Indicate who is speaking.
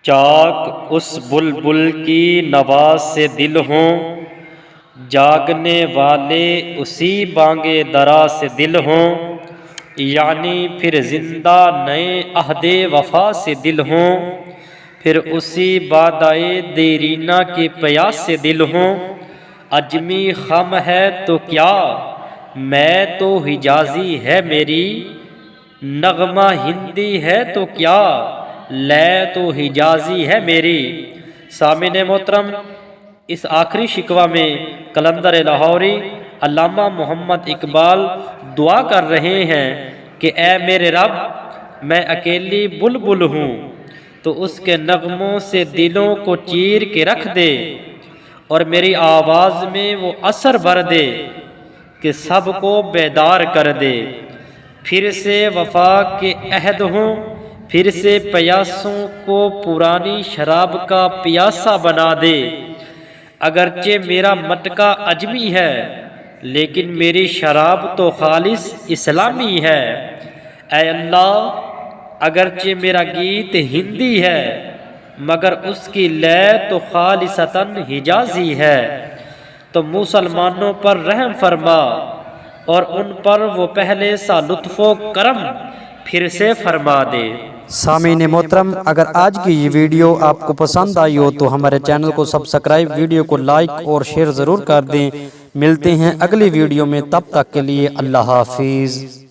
Speaker 1: چاک اس بلبل کی نواز سے دل ہوں، جاگنے والے اسی بانگے درا سے دل ہوں، یعنی پھر زندہ نئے عہد وفا سے دل ہوں، پھر اسی بادائے دیرینہ کے پیاس سے دل ہوں۔ عجمی خم ہے تو کیا میں تو حجازی ہے میری، نغمہ ہندی ہے تو کیا لے تو حجازی ہے میری۔ سامعین محترم، اس آخری شکوہ میں قلندر لاہوری علامہ محمد اقبال دعا کر رہے ہیں کہ اے میرے رب، میں اکیلی بلبل ہوں تو اس کے نغموں سے دلوں کو چیر کے رکھ دے، اور میری آواز میں وہ اثر بھر دے کہ سب کو بیدار کر دے۔ پھر سے وفا کے عہد ہوں، پھر سے پیاسوں کو پرانی شراب کا پیاسا بنا دے۔ اگرچہ میرا مٹکا عجمی ہے لیکن میری شراب تو خالص اسلامی ہے۔ اے اللہ، اگرچہ میرا گیت ہندی ہے مگر اس کی لے تو خالصتاً حجازی ہے۔ تو مسلمانوں پر رحم فرما اور ان پر وہ پہلے سا لطف و کرم پھر سے فرما دے۔
Speaker 2: سامعین محترم، اگر آج کی یہ ویڈیو آپ کو پسند آئی ہو تو ہمارے چینل کو سبسکرائب، ویڈیو کو لائک اور شیئر ضرور کر دیں۔ ملتے ہیں اگلی ویڈیو میں، تب تک کے لیے اللہ حافظ۔